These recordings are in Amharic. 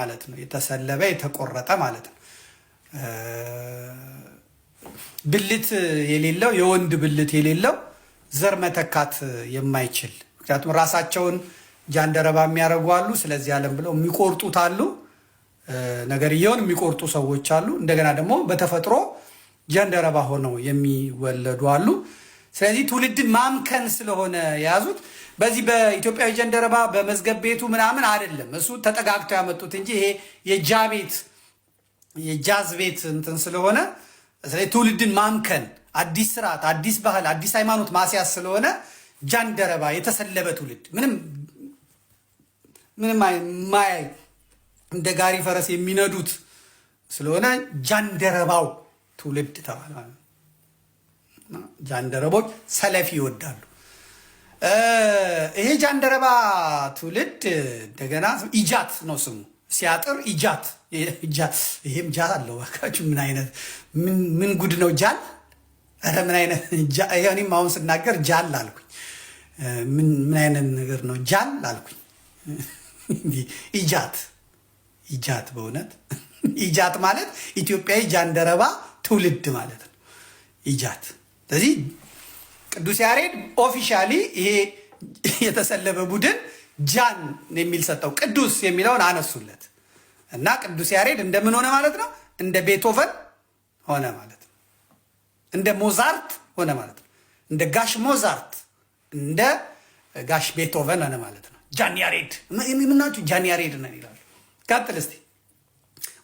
ማለት ነው። የተሰለበ የተቆረጠ ማለት ነው። ብልት የሌለው የወንድ ብልት የሌለው ዘር መተካት የማይችል ምክንያቱም ራሳቸውን ጃንደረባ የሚያደርጉ አሉ። ስለዚህ ዓለም ብለው የሚቆርጡት አሉ። ነገርየውን የሚቆርጡ ሰዎች አሉ። እንደገና ደግሞ በተፈጥሮ ጃንደረባ ሆነው የሚወለዱ አሉ። ስለዚህ ትውልድን ማምከን ስለሆነ የያዙት በዚህ በኢትዮጵያዊ ጃንደረባ በመዝገብ ቤቱ ምናምን አይደለም። እሱ ተጠጋግተው ያመጡት እንጂ ይሄ የጃዝ ቤት እንትን ስለሆነ ስለዚህ ትውልድን ማምከን አዲስ ስርዓት፣ አዲስ ባህል፣ አዲስ ሃይማኖት ማስያዝ ስለሆነ ጃንደረባ የተሰለበ ትውልድ ምንም ማያይ እንደ ጋሪ ፈረስ የሚነዱት ስለሆነ ጃንደረባው ትውልድ ተባለ። ጃንደረቦች ሰለፊ ይወዳሉ። ይሄ ጃንደረባ ትውልድ እንደገና ኢጃት ነው ስሙ። ሲያጥር ኢጃት ይሄም ጃል አለው። ባካችሁ ምን አይነት ምን ጉድ ነው ጃል! ኧረ ምን አይነት እኔም አሁን ስናገር ጃል አልኩኝ። ምን አይነት ነገር ነው ጃል አልኩኝ። ኢጃት በእውነት ኢጃት ማለት ኢትዮጵያዊ ጃንደረባ ትውልድ ማለት ነው። ኢጃት። ስለዚህ ቅዱስ ያሬድ ኦፊሻሊ ይሄ የተሰለበ ቡድን ጃን የሚል ሰጠው። ቅዱስ የሚለውን አነሱለት እና ቅዱስ ያሬድ እንደምን ሆነ ማለት ነው? እንደ ቤቶቨን ሆነ ማለት ነው። እንደ ሞዛርት ሆነ ማለት ነው። እንደ ጋሽ ሞዛርት፣ እንደ ጋሽ ቤቶቨን ሆነ ማለት ነው። ጃን ያሬድ የምናችሁ ጃን ያሬድ ነን ይላሉ። ቀጥል እስቲ።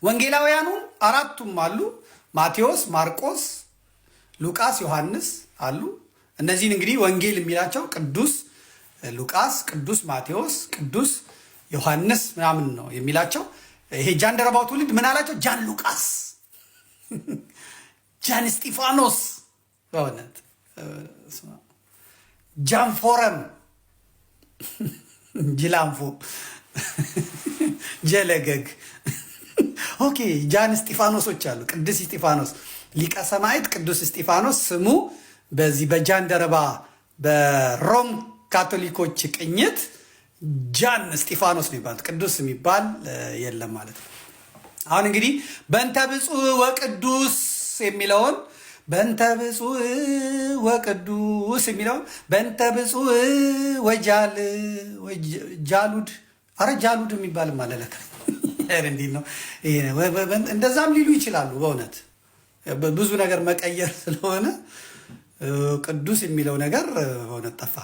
ወንጌላውያኑ አራቱም አሉ። ማቴዎስ፣ ማርቆስ፣ ሉቃስ፣ ዮሐንስ አሉ። እነዚህን እንግዲህ ወንጌል የሚላቸው ቅዱስ ሉቃስ፣ ቅዱስ ማቴዎስ፣ ቅዱስ ዮሐንስ ምናምን ነው የሚላቸው። ይሄ ጃንደረባው ትውልድ ምን አላቸው? ጃን ሉቃስ፣ ጃን እስጢፋኖስ፣ በእውነት ጃን ፎረም፣ ጅላንፎ፣ ጀለገግ። ኦኬ ጃን እስጢፋኖሶች አሉ። ቅዱስ እስጢፋኖስ ሊቀ ሰማዕት ቅዱስ እስጢፋኖስ ስሙ በዚህ በጃንደረባ በሮም ካቶሊኮች ቅኝት ጃን እስጢፋኖስ ነው ይባላል። ቅዱስ የሚባል የለም ማለት ነው። አሁን እንግዲህ በእንተ ብፁዕ ወቅዱስ የሚለውን በእንተ ብፁዕ ወቅዱስ የሚለውን በእንተ ብፁዕ ጃሉድ ጃሉድ የሚባል ማለለከ እንዲህ ነው። እንደዛም ሊሉ ይችላሉ። በእውነት ብዙ ነገር መቀየር ስለሆነ ቅዱስ የሚለው ነገር በእውነት ጠፋ።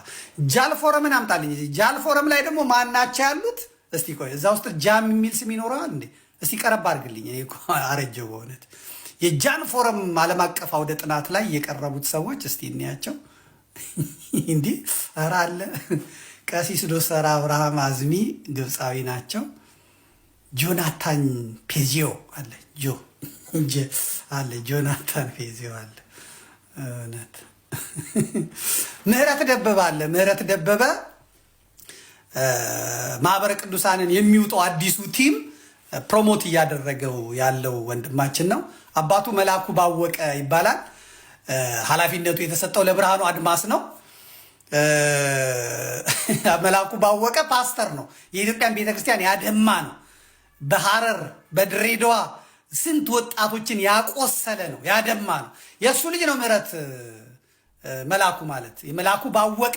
ጃልፎረምን አምጣልኝ። ጃልፎረም ላይ ደግሞ ማናቸው ያሉት? እስቲ ቆይ እዛ ውስጥ ጃም የሚል ስም ይኖረዋል እንዴ? እስቲ ቀረብ አድርግልኝ። እኔ እኮ አረጀው በእውነት። የጃን ፎረም ዓለም አቀፍ አውደ ጥናት ላይ የቀረቡት ሰዎች እስቲ እንያቸው። እንዲህ ኧረ አለ ቀሲስ ዶክተር አብርሃም አዝሚ ግብፃዊ ናቸው። ጆናታን ፔዚዮ አለ ጆናታን ፔዚዮ አለ። እውነት ምህረት ደበበ አለ። ምህረት ደበበ ማህበረ ቅዱሳንን የሚውጠው አዲሱ ቲም ፕሮሞት እያደረገው ያለው ወንድማችን ነው። አባቱ መላኩ ባወቀ ይባላል። ኃላፊነቱ የተሰጠው ለብርሃኑ አድማስ ነው። መላኩ ባወቀ ፓስተር ነው። የኢትዮጵያን ቤተክርስቲያን ያደማ ነው። በሐረር በድሬዳዋ ስንት ወጣቶችን ያቆሰለ ነው፣ ያደማ ነው። የእሱ ልጅ ነው ምህረት መላኩ ማለት የመላኩ ባወቀ